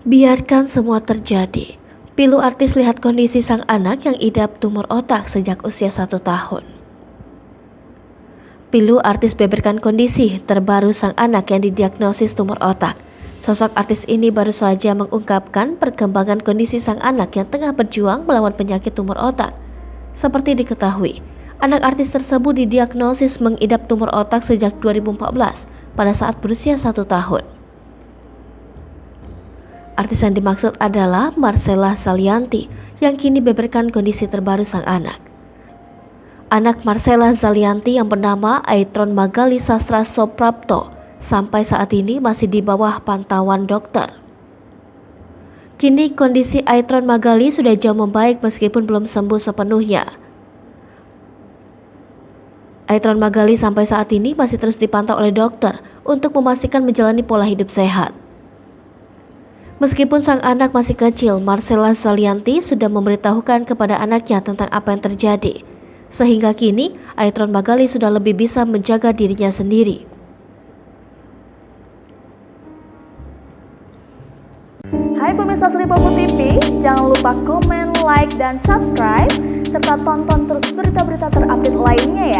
Biarkan semua terjadi. Pilu artis lihat kondisi sang anak yang idap tumor otak sejak usia 1 tahun. Pilu artis beberkan kondisi terbaru sang anak yang didiagnosis tumor otak. Sosok artis ini baru saja mengungkapkan perkembangan kondisi sang anak yang tengah berjuang melawan penyakit tumor otak. Seperti diketahui, anak artis tersebut didiagnosis mengidap tumor otak sejak 2014 pada saat berusia 1 tahun. Artis yang dimaksud adalah Marcella Zalianty yang kini beberkan kondisi terbaru sang anak. Anak Marcella Zalianty yang bernama Aitron Magali Sastra Soprapto sampai saat ini masih di bawah pantauan dokter. Kini kondisi Aitron Magali sudah jauh membaik meskipun belum sembuh sepenuhnya. Aitron Magali sampai saat ini masih terus dipantau oleh dokter untuk memastikan menjalani pola hidup sehat. Meskipun sang anak masih kecil, Marcella Zalianty sudah memberitahukan kepada anaknya tentang apa yang terjadi. Sehingga kini, Aitron Magali sudah lebih bisa menjaga dirinya sendiri. Hai pemirsa Sri Popo TV, jangan lupa komen, like, dan subscribe, serta tonton terus berita-berita terupdate lainnya ya.